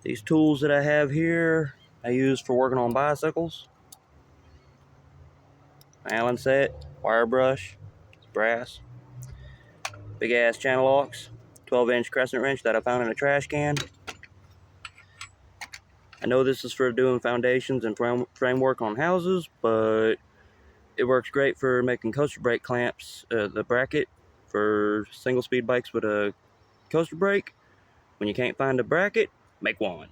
These tools that I have here, I use for working on bicycles. Allen set, wire brush, brass, big ass channel locks, 12-inch crescent wrench that I found in a trash can. I know this is for doing foundations and framework on houses, but it works great for making coaster brake clamps, the bracket for single speed bikes with a coaster brake. When you can't find a bracket, make one.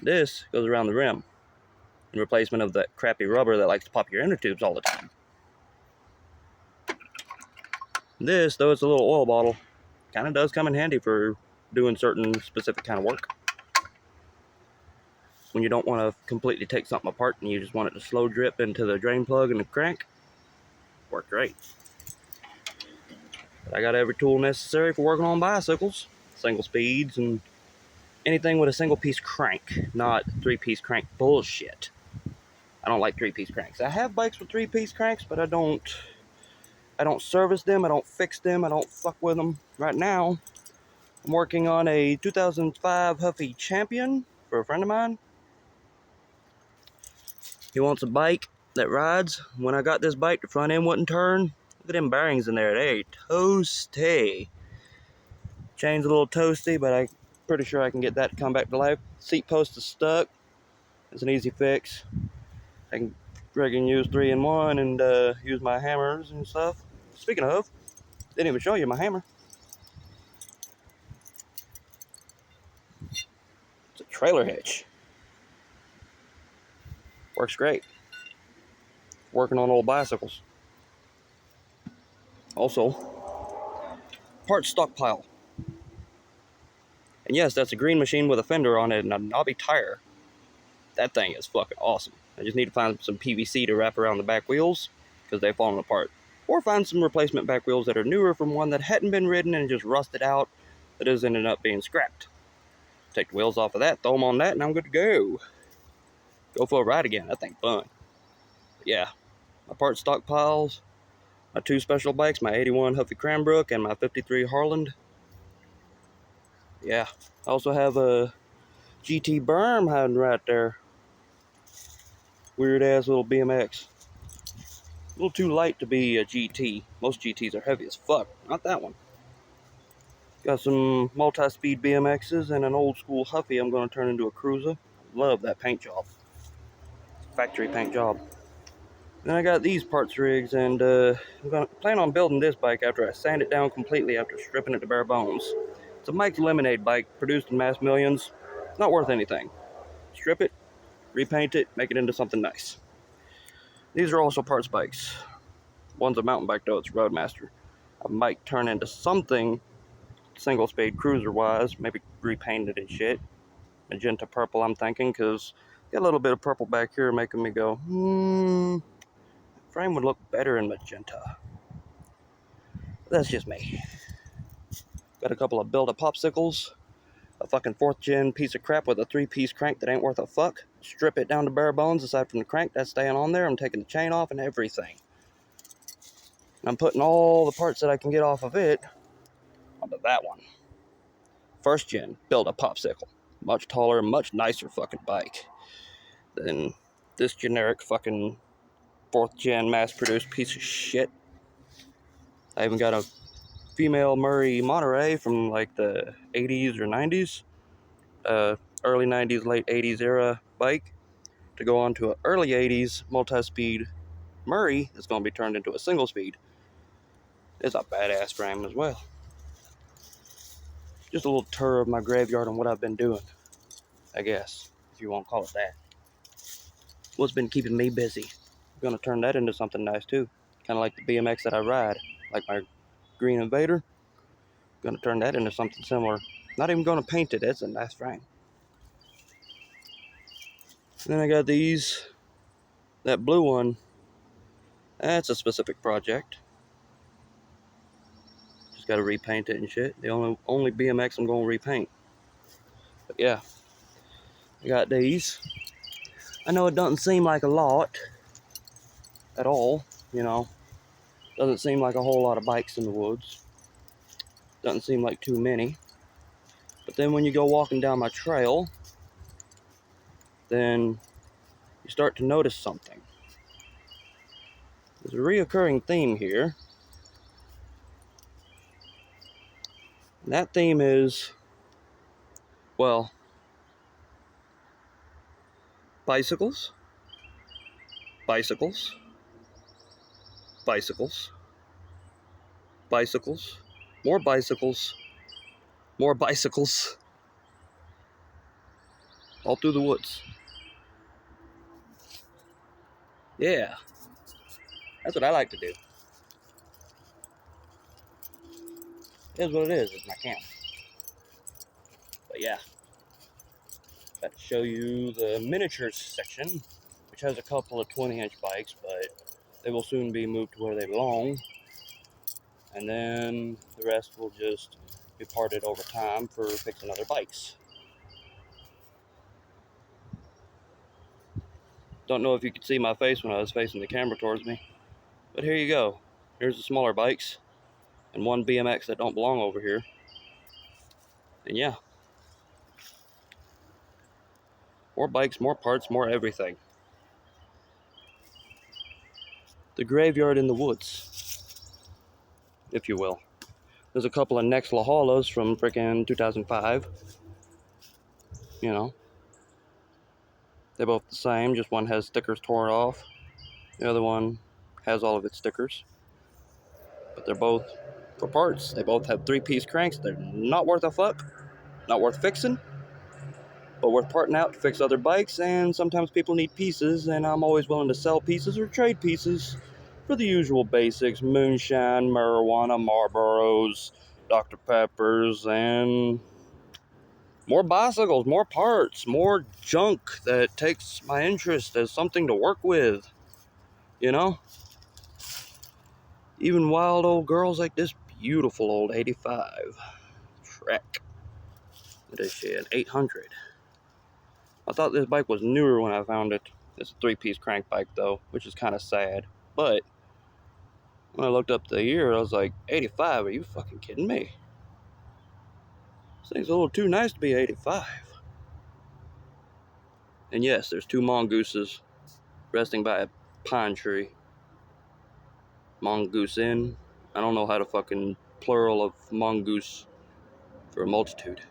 This goes around the rim in replacement of that crappy rubber that likes to pop your inner tubes all the time. This, though it's a little oil bottle, kind of does come in handy for doing certain specific kind of work. When you don't want to completely take something apart and you just want it to slow drip into the drain plug and the crank, works great. But I got every tool necessary for working on bicycles, single speeds, and anything with a single piece crank, not 3-piece crank bullshit. I don't like 3-piece cranks. I have bikes with 3-piece cranks, but I don't service them, I don't fix them, I don't fuck with them. Right now, I'm working on a 2005 Huffy Champion for a friend of mine. He wants a bike that rides. When I got this bike, the front end wouldn't turn. Look at them bearings in there, they toasty. Chain's a little toasty, but I'm pretty sure I can get that to come back to life. Seat post is stuck. It's an easy fix. I can friggin' use 3-in-1 and use my hammers and stuff. Speaking of, didn't even show you my hammer. It's a trailer hitch. Works great. Working on old bicycles. Also, part stockpile. And yes, that's a green machine with a fender on it and a knobby tire. That thing is fucking awesome. I just need to find some PVC to wrap around the back wheels because they've fallen apart. Or find some replacement back wheels that are newer from one that hadn't been ridden and just rusted out that has ended up being scrapped. Take the wheels off of that, throw them on that, and I'm good to go. Go for a ride again. That thing's fun. But yeah, my part stockpiles, my 2 special bikes, my 81 Huffy Cranbrook and my 53 Harland. Yeah, I also have a GT Berm hiding right there. Weird ass little BMX. A little too light to be a GT. Most GTs are heavy as fuck. Not that one. Got some multi-speed BMXs and an old school Huffy I'm going to turn into a cruiser. Love that paint job. Factory paint job. Then I got these parts rigs, and I'm going to plan on building this bike after I sand it down completely after stripping it to bare bones. It's a Mike's Lemonade bike produced in mass millions. Not worth anything. Strip it, repaint it, make it into something nice. These are also parts bikes. One's a mountain bike though, it's Roadmaster. I might turn into something single speed cruiser wise, maybe repaint it and shit. Magenta purple I'm thinking, because got a little bit of purple back here making me go, frame would look better in magenta. That's just me. Got a couple of Build-A Popsicles, a fucking 4th gen piece of crap with a 3-piece crank that ain't worth a fuck. Strip it down to bare bones aside from the crank that's staying on there. I'm taking the chain off and everything. I'm putting all the parts that I can get off of it onto that one. 1st gen Build-A Popsicle. Much taller, much nicer fucking bike than this generic fucking 4th gen mass-produced piece of shit. I even got a female Murray Monterey from like the 80s or 90s. Early 90s, late 80s era bike to go on to an early 80s multi-speed Murray that's going to be turned into a single speed. It's a badass frame as well. Just a little tour of my graveyard and what I've been doing, I guess, if you want to call it that. What's been keeping me busy. I'm going to turn that into something nice too. Kind of like the BMX that I ride, like my Green Invader. I'm going to turn that into something similar. Not even going to paint it, it's a nice frame. Then I got these. That blue one, that's a specific project. Just got to repaint it and shit. The only BMX I'm going to repaint. But yeah, I got these. I know it doesn't seem like a lot at all, you know. Doesn't seem like a whole lot of bikes in the woods. Doesn't seem like too many. But then when you go walking down my trail, then you start to notice something. There's a reoccurring theme here. And that theme is, well, bicycles, bicycles, bicycles, bicycles, more bicycles, more bicycles, all through the woods. Yeah, that's what I like to do. It is what it is. It's my camp. But yeah, got to show you the miniatures section, which has a couple of 20-inch bikes, but they will soon be moved to where they belong. And then the rest will just be parted over time for fixing other bikes. Don't know if you could see my face when I was facing the camera towards me, but here you go. Here's the smaller bikes and one BMX that don't belong over here. And yeah, more bikes, more parts, more everything. The graveyard in the woods, if you will. There's a couple of Next La Hollas from frickin' 2005. You know, they're both the same, just one has stickers torn off. The other one has all of its stickers. But they're both for parts. They both have 3-piece cranks. They're not worth a fuck, not worth fixing, but worth parting out to fix other bikes. And sometimes people need pieces, and I'm always willing to sell pieces or trade pieces for the usual basics: moonshine, marijuana, Marlboros, Dr. Peppers, and more bicycles, more parts, more junk that takes my interest as something to work with, you know? Even wild old girls like this beautiful old 85 Trek. What is she, an 800? I thought this bike was newer when I found it. It's a 3-piece crank bike though, which is kind of sad. But when I looked up the year, I was like, 85, are you fucking kidding me? This thing's a little too nice to be 85. And yes, there's 2 mongooses resting by a pine tree. Mongoose in. I don't know how to fucking plural of mongoose for a multitude.